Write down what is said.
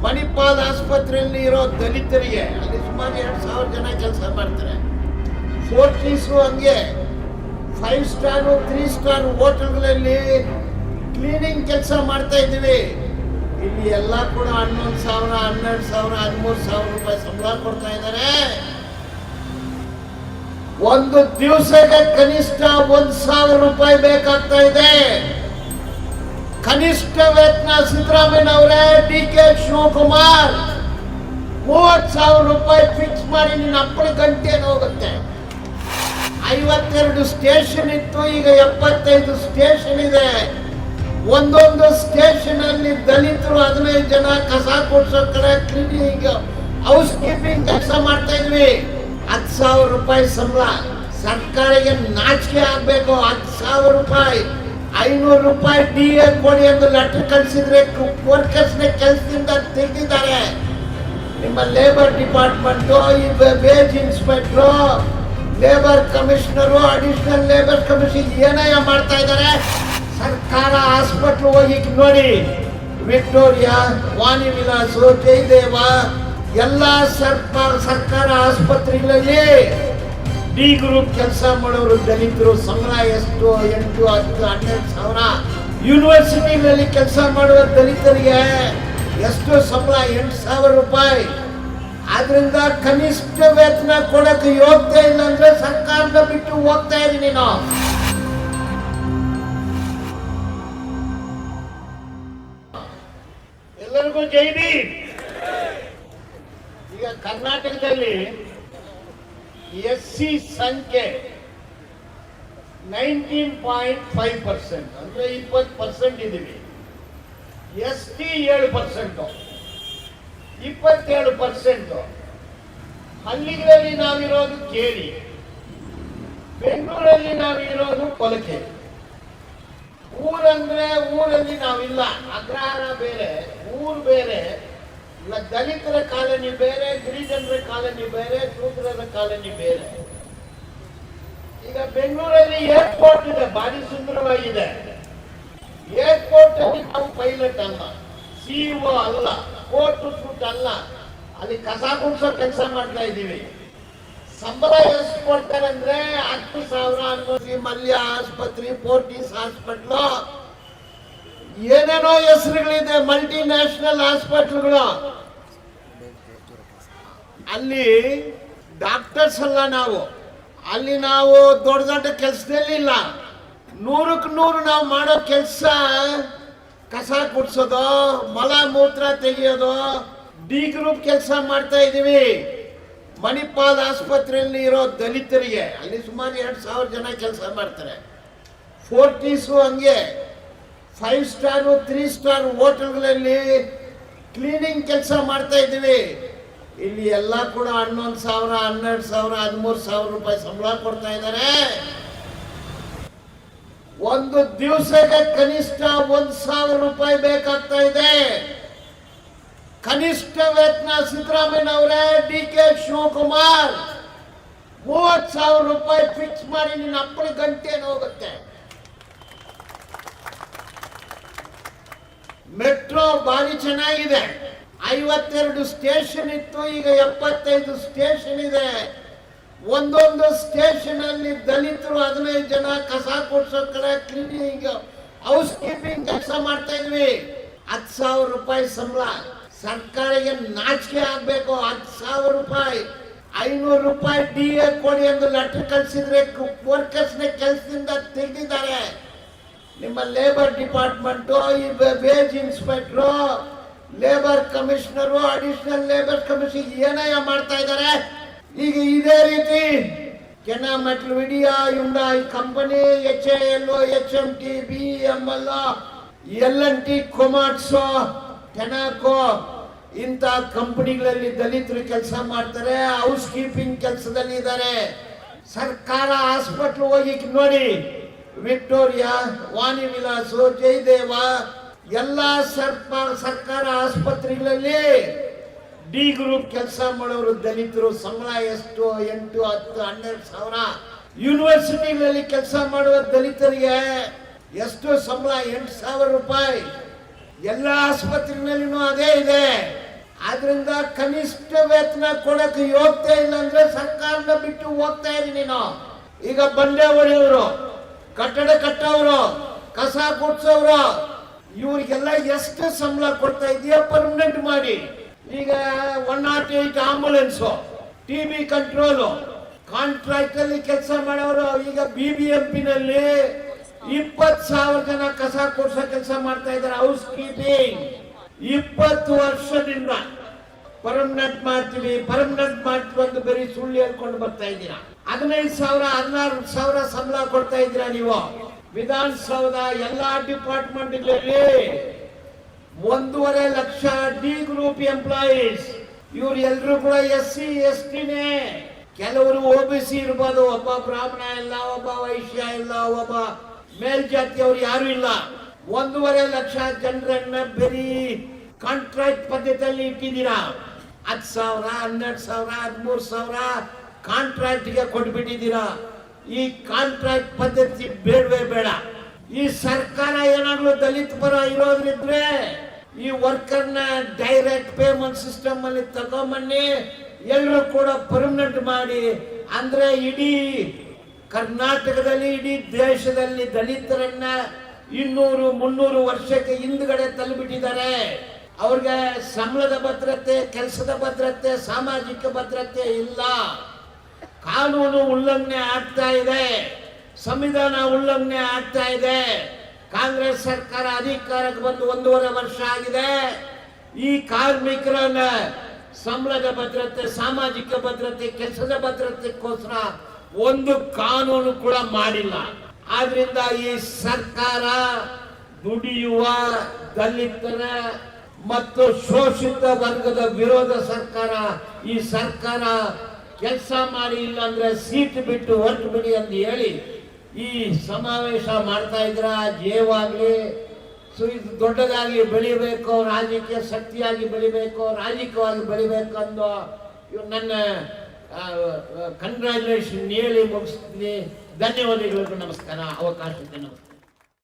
ಮಣಿಪಾಲ್ ಆಸ್ಪತ್ರೆಯಲ್ಲಿ ಇರೋ ದಲಿತರಿಗೆ ಅಲ್ಲಿ ಸುಮಾರು 2,000 ಜನ ಕೆಲಸ ಮಾಡ್ತಾರೆ. ಫೋರ್ಟೀಸು ಹಂಗೆ 5 ಸ್ಟಾರು 3 ಸ್ಟಾರ್ ಹೋಟೆಲ್ಗಳಲ್ಲಿ ಕ್ಲೀನಿಂಗ್ ಕೆಲಸ ಮಾಡ್ತಾ ಇದ್ದೀವಿ. ಇಲ್ಲಿ ಎಲ್ಲ ಕೂಡ 11,000, 12,000, 13,000 ರೂಪಾಯಿ ಸಂಬಳ ಕೊಡ್ತಾ ಇದ್ದಾರೆ. ಒಂದು ದಿವಸಕ್ಕೆ ಕನಿಷ್ಠ 1,000 ರೂಪಾಯಿ ಬೇಕಾಗ್ತಾ ಇದೆ. ಕನಿಷ್ಠ ವೇತನ ಸಿದ್ದರಾಮಯ್ಯ ಅವರೇ, ಡಿ.ಕೆ. ಶಿವಕುಮಾರ್ 30,000 ರೂಪಾಯಿ ಫಿಕ್ಸ್ ಮಾಡಿ ನಿನ್ನ ಅಪ್ಪಳ ಗಂಟೆ ಹೋಗುತ್ತೆ. 52 ಸ್ಟೇಷನ್ ಇತ್ತು, ಈಗ 75 ಸ್ಟೇಷನ್ ಇದೆ. ಒಂದೊಂದು ಸ್ಟೇಷನ್ ಅಲ್ಲಿ ದಲಿತರು 15 ಜನ ಕಸ ಕೊಡ್ಸೋ ಕಡೆ ಕ್ಲೀನಿಂಗ್, ಹೌಸ್ ಕೀಪಿಂಗ್ ಕೆಲಸ ಮಾಡ್ತಾ ಇದ್ವಿ. 10,000 ರೂಪಾಯಿ ಸಂಬಳ. ಸರ್ಕಾರಿಗೆ ನಾಚಿಕೆ ಆಗ್ಬೇಕು. 10,000 ರೂಪಾಯಿ, 500 ರೂಪಾಯಿ DA ಕೊಡಿ ಎಂದು ಲೆಟರ್ ಕಳಿಸಿದ್ರೆ ವರ್ಕರ್ಸ್ ನ ಕೆಲಸದಿಂದ ತೆಗೆದಿದ್ದಾರೆ. ನಿಮ್ಮ labour department, wage inspector, labour commissioner, additional labour commission ಏನಯ್ಯ ಮಾಡ್ತಾ ಇದ್ದಾರೆ? ಸರ್ಕಾರ ಹಾಸ್ಪಿಟ್ಲ್ ಹೋಗಿ ನೋಡಿ, ವಿಕ್ಟೋರಿಯಾ, ವಾಣಿ ವಿಲಾಸು, ಜಯದೇವ ಎಲ್ಲ ಸರ್ಕಾರ ಆಸ್ಪತ್ರೆಗಳಲ್ಲಿ ಡಿ ಗ್ರೂಪ್ ಕೆಲಸ ಮಾಡೋರು ದಲಿತರು ಸಂಬಳ ಎಷ್ಟು? 8, 10, 12,000. ಯೂನಿವರ್ಸಿಟಿಗಳಲ್ಲಿ ಕೆಲಸ ಮಾಡುವ ದಲಿತರಿಗೆ ಎಷ್ಟು ಸಂಬಳ? 8,000 ರೂಪಾಯಿ. ಆದ್ರಿಂದ ಕನಿಷ್ಠ ವೇತನ ಕೊಡಕ್ಕೆ ಯೋಗ್ಯತೆ ಇಲ್ಲ ಅಂದ್ರೆ ಸರ್ಕಾರದ ಬಿಟ್ಟು ಹೋಗ್ತಾ ಇದೀನಿ ನಾವು. ಎಲ್ಲರಿಗೂ ಜೈ ಭೀಮ್. ಈಗ ಕರ್ನಾಟಕದಲ್ಲಿ SC ಸಂಖ್ಯೆ 19.5%, ಅಂದ್ರೆ 20% ಇದೀವಿ. ST 7%, 27%. ಹಳ್ಳಿಗಳಲ್ಲಿ ನಾವಿರೋದು ಕೇರಿ, ಬೆಂಗಳೂರಲ್ಲಿ ನಾವಿರೋದು ಕೊಲಕೇರಿ. ಊರಂದ್ರೆ ಊರಲ್ಲಿ ನಾವಿಲ್ಲ. ಅಗ್ರಹಾರ ಬೇರೆ, ಊರು ಬೇರೆ, ದಲಿತರ ಕಾಲನಿ ಬೇರೆ, ಗಿರಿಜನರ ಕಾಲನಿ ಬೇರೆ, ಶೂದ್ರರ ಕಾಲನಿ ಬೇರೆ. ಈಗ ಬೆಂಗಳೂರಲ್ಲಿ ಏರ್ಪೋರ್ಟ್ ಇದೆ, ಭಾರಿ ಸುಂದರವಾಗಿದೆ. ಏರ್ಪೋರ್ಟ್ ಅಲ್ಲಿ ನಾವು ಪೈಲಟ್ ಅಲ್ಲ, CEO ಅಲ್ಲ, ಕೋರ್ಟ್ ಸೂಟ್ ಅಲ್ಲ, ಅಲ್ಲಿ ಕಸ ಗುಡಿಸೋ ಕೆಲಸ ಮಾಡ್ತಾ ಇದ್ದೀವಿ. ಸಂಬಳ ಎಷ್ಟು ಕೊಡ್ತಾರೆ ಅಂದ್ರೆ 10,000 ಅನ್ನೋದು. ಮಲ್ಯ ಆಸ್ಪತ್ರೆ, ಫೋರ್ಟಿಸ್ ಹಾಸ್ಪಿಟ್ಲು, ಏನೇನೋ ಹೆಸರುಗಳಿದೆ, ಮಲ್ಟಿ ನ್ಯಾಷನಲ್ ಹಾಸ್ಪಿಟ್ಲ್ಗಳು. ಅಲ್ಲಿ ಡಾಕ್ಟರ್ಸ್ ಅಲ್ಲ ನಾವು. ಅಲ್ಲಿ ನಾವು ದೊಡ್ಡ ದೊಡ್ಡ ಕೆಲಸದಲ್ಲಿಲ್ಲ. 100ಕ್ಕೆ 100 ನಾವು ಮಾಡೋ ಕೆಲಸ ಕಸ ಗುಡಿಸೋದು, ಮಲ ಮೂತ್ರ ತೆಗೆಯೋದು, ಡಿ ಗ್ರೂಪ್ ಕೆಲಸ ಮಾಡ್ತಾ ಇದ್ದೀವಿ. ಮಣಿಪಾಲ್ ಆಸ್ಪತ್ರೆಯಲ್ಲಿ ಇರೋ ದಲಿತರಿಗೆ ಅಲ್ಲಿ ಸುಮಾರು 2,000 ಜನ ಕೆಲಸ ಮಾಡ್ತಾರೆ. ಫೋರ್ಟೀಸು ಹಂಗೆ 5 ಸ್ಟಾರು 3 ಸ್ಟಾರ್ ಹೋಟೆಲ್ಗಳಲ್ಲಿ ಕ್ಲೀನಿಂಗ್ ಕೆಲಸ ಮಾಡ್ತಾ ಇದ್ದೀವಿ. ಇಲ್ಲಿ ಎಲ್ಲ ಕೂಡ 11,000, 12,000, 13,000 ರೂಪಾಯಿ ಸಂಬಳ ಕೊಡ್ತಾ ಇದ್ದಾರೆ. ಒಂದು ದಿವಸಕ್ಕೆ ಕನಿಷ್ಠ 1,000 ರೂಪಾಯಿ ಬೇಕಾಗ್ತಾ ಇದೆ. ಕನಿಷ್ಠ ವೇತನ ಸಿದ್ದರಾಮಯ್ಯ ಅವರೇ, ಡಿ.ಕೆ. ಶಿವಕುಮಾರ್ 30,000 ರೂಪಾಯಿ ಫಿಕ್ಸ್ ಮಾಡಿ ನಿನ್ನ ಅಪ್ಪಳ ಗಂಟೆ ಹೋಗುತ್ತೆ. ಮೆಟ್ರೋ ಭಾರಿ ಚೆನ್ನಾಗಿದೆ. 52 ಸ್ಟೇಷನ್ ಇತ್ತು, ಈಗ 75 ಸ್ಟೇಷನ್ ಇದೆ. ಒಂದೊಂದು ಸ್ಟೇಷನ್ ಅಲ್ಲಿ ದಲಿತರು 15 ಜನ ಕಸ ಕೊಡ್ಸೋ ಕಡೆ ಕ್ಲೀನಿಂಗ್, ಹೌಸ್ ಕೀಪಿಂಗ್ ಕೆಲಸ ಮಾಡ್ತಾ ಇದ್ವಿ. 10,000 ರೂಪಾಯಿ ಸಂಬಳ. ಸರ್ಕಾರಿಗೆ ನಾಚಿಕೆ ಆಗ್ಬೇಕು. 10,000 ರೂಪಾಯಿ, 500 ರೂಪಾಯಿ DA ಕೊಡಿ ಎಂದು ಲೆಟರ್ ಕಳಿಸಿದ್ರೆ ವರ್ಕರ್ಸ್ ನ ಕೆಲಸದಿಂದ ತೆಗೆದಿದ್ದಾರೆ. ನಿಮ್ಮ labour department, wage inspector, labour commissioner, additional labour commission ಏನಯ್ಯ ಮಾಡ್ತಾ ಇದ್ದಾರೆ? ಈಗ ಇದೇ ರೀತಿ Kennametal, Widia, Hyundai company, HAL, HMT, BML, L&T, Komatsu, Tenneco ಇಂಥ ಕಂಪನಿಗಳಲ್ಲಿ ದಲಿತರು ಕೆಲಸ ಮಾಡ್ತಾರೆ. ಹೌಸ್ ಕೀಪಿಂಗ್ ಕೆಲಸದಲ್ಲಿ ಇದ್ದಾರೆ. ಸರ್ಕಾರ ಹಾಸ್ಪಿಟ್ಲ್ ಹೋಗಿ ನೋಡಿ, ವಿಕ್ಟೋರಿಯಾ, ವಾಣಿ ವಿಲಾಸು, ಜಯದೇವ ಎಲ್ಲ ಸರ್ಕಾರ ಆಸ್ಪತ್ರೆಗಳಲ್ಲಿ ಡಿ ಗ್ರೂಪ್ ಕೆಲಸ ಮಾಡೋರು ದಲಿತರು ಸಂಬಳ ಎಷ್ಟು? 8, 10, 12,000. ಯೂನಿವರ್ಸಿಟಿಗಳಲ್ಲಿ ಕೆಲಸ ಮಾಡುವ ದಲಿತರಿಗೆ ಎಷ್ಟು ಸಂಬಳ? 8,000 ರೂಪಾಯಿ. ಎಲ್ಲ ಆಸ್ಪತ್ರೆನಲ್ಲಿನೂ ಅದೇ ಇದೆ. ಆದ್ರಿಂದ ಕನಿಷ್ಠ ವೇತನ ಕೊಡಕ್ಕೆ ಯೋಗ್ಯತೆ ಇಲ್ಲ ಅಂದ್ರೆ ಸರ್ಕಾರನ ಬಿಟ್ಟು ಹೋಗ್ತಾ ಇರಿ ನೀನು. ಈಗ ಬಂಡೆ ಹೊಡೆಯವರು, ಕಟ್ಟಡ ಕಟ್ಟೋರು, ಕಸ ಗುಡ್ಸೋರು, ಇವ್ರಿಗೆಲ್ಲ ಎಷ್ಟು ಸಂಬಳ ಕೊಡ್ತಾ ಇದೆಯಾ ಪರ್ಮನೆಂಟ್ ಮಾಡಿ. ಈಗ 108 ಆಂಬುಲೆನ್ಸು, TB ಕಂಟ್ರೋಲು, ಕಾಂಟ್ರಾಕ್ಟ್ ಅಲ್ಲಿ ಕೆಲಸ ಮಾಡೋರು. ಈಗ BBMP ನಲ್ಲಿ 20,000 ಜನ ಕಸ ಕೊಡ್ಸೋ ಕೆಲಸ ಮಾಡ್ತಾ ಇದ್ದಾರೆ. ಹೌಸ್ ಕೀಪಿಂಗ್ 20 ವರ್ಷದಿಂದ ಪರ್ಮನೆಂಟ್ ಮಾಡ್ತೀವಿ ಅಂತ ಬರೀ ಸುಳ್ಳು ಹೇಳ್ಕೊಂಡು ಬರ್ತಾ ಇದ್ದೀರಾ. 15,000 16,000 ಸಂಬಳ ಕೊಡ್ತಾ ಇದ್ದೀರಾ ನೀವು. ವಿಧಾನಸೌಧ ಎಲ್ಲಾ ಡಿಪಾರ್ಟ್ಮೆಂಟ್ಗಳಲ್ಲಿ 1.5 ಲಕ್ಷ D ಗ್ರೂಪ್ ಎಂಪ್ಲಾಯೀಸ್. ಇವ್ರು ಎಲ್ರು ಕೂಡ SC STನೇ. ಕೆಲವರು OBC ಇರ್ಬೋದು, ಒಬ್ಬ ಬ್ರಾಹ್ಮಣ ಇಲ್ಲ, ಒಬ್ಬ ವೈಶ್ಯ ಇಲ್ಲ, ಒಬ್ಬ ಮೇಲ್ಜಾತಿಯವರು ಯಾರು ಇಲ್ಲ. 1.5 ಲಕ್ಷ ಜನರನ್ನ ಬರೀ ಕಾಂಟ್ರಾಕ್ಟ್ ಪದ್ಧತಿಯಲ್ಲಿ ಇಟ್ಟಿದ್ದೀರಾ. 10,000 12,000 13,000 ಕಾಂಟ್ರಾಕ್ಟ್ಗೆ ಕೊಟ್ಬಿಟ್ಟಿದ್ದೀರಾ. ಈ ಕಾಂಟ್ರಾಕ್ಟ್ ಪದ್ಧತಿ ಬೇಡವೇ ಬೇಡ. ಈ ಸರ್ಕಾರ ಏನಾದ್ರು ದಲಿತ ಪರ ಇರೋದ್ರಿದ್ರೆ ಈ ವರ್ಕರ್ನ ಡೈರೆಕ್ಟ್ ಪೇಮೆಂಟ್ ಸಿಸ್ಟಮ್ ಅಲ್ಲಿ ತಗೊಂಬನ್ನಿ, ಎಲ್ಲರೂ ಕೂಡ ಪರ್ಮನೆಂಟ್ ಮಾಡಿ. ಅಂದ್ರೆ ಇಡೀ ಕರ್ನಾಟಕದಲ್ಲಿ, ಇಡೀ ದೇಶದಲ್ಲಿ ದಲಿತರನ್ನ 200-300 ವರ್ಷಕ್ಕೆ ಹಿಂದ್ಗಡೆ ತಳ್ಳಿಬಿಟ್ಟಿದ್ದಾರೆ. ಅವ್ರಿಗೆ ಸಂಬಳದ ಭದ್ರತೆ, ಕೆಲಸದ ಭದ್ರತೆ, ಸಾಮಾಜಿಕ ಭದ್ರತೆ ಇಲ್ಲ. ಕಾನೂನು ಉಲ್ಲಂಘನೆ ಆಗ್ತಾ ಇದೆ, ಸಂವಿಧಾನ ಉಲ್ಲಂಘನೆ ಆಗ್ತಾ ಇದೆ. ಕಾಂಗ್ರೆಸ್ ಸರ್ಕಾರ ಅಧಿಕಾರಕ್ಕೆ ಬಂದು 1.5 ವರ್ಷ ಆಗಿದೆ. ಈ ಕಾರ್ಮಿಕರನ್ನ ಸಂಬಳದ ಭದ್ರತೆ, ಸಾಮಾಜಿಕ ಭದ್ರತೆ, ಕೆಲಸದ ಭದ್ರತೆಗೋಸ್ಕರ ಒಂದು ಕಾನೂನು ಕೂಡ ಮಾಡಿಲ್ಲ. ಆದ್ರಿಂದ ಈ ಸರ್ಕಾರ ದುಡಿಯುವ ದಲಿತರ ಮತ್ತು ಶೋಷಿತ ವರ್ಗದ ವಿರೋಧ ಸರ್ಕಾರ. ಈ ಸರ್ಕಾರ ಕೆಲಸ ಮಾಡಿ, ಇಲ್ಲ ಅಂದ್ರೆ ಸೀಟ್ ಬಿಟ್ಟು ಹೊರಟು ಬಿಡಿ ಅಂತ ಹೇಳಿ ಈ ಸಮಾವೇಶ ಮಾಡ್ತಾ ಇದ್ರ. ಜೇವಾಗ್ಲಿ ಇದು ದೊಡ್ಡದಾಗಿ ಬೆಳಿಬೇಕು, ರಾಜಕೀಯ ಶಕ್ತಿಯಾಗಿ ಬೆಳಿಬೇಕು, ರಾಜಕೀಯವಾಗಿ ಬೆಳಿಬೇಕು ಅನ್ನೋ ನನ್ನ ಕಂಗ್ರ್ಯಾಚುಲೇಷನ್ ಹೇಳಿ ಮುಗಿಸ್ತೀನಿ. ಧನ್ಯವಾದಗಳು. ನಮಸ್ಕಾರ. ಅವಕಾಶಕ್ಕೆ ನಮಸ್ಕಾರ.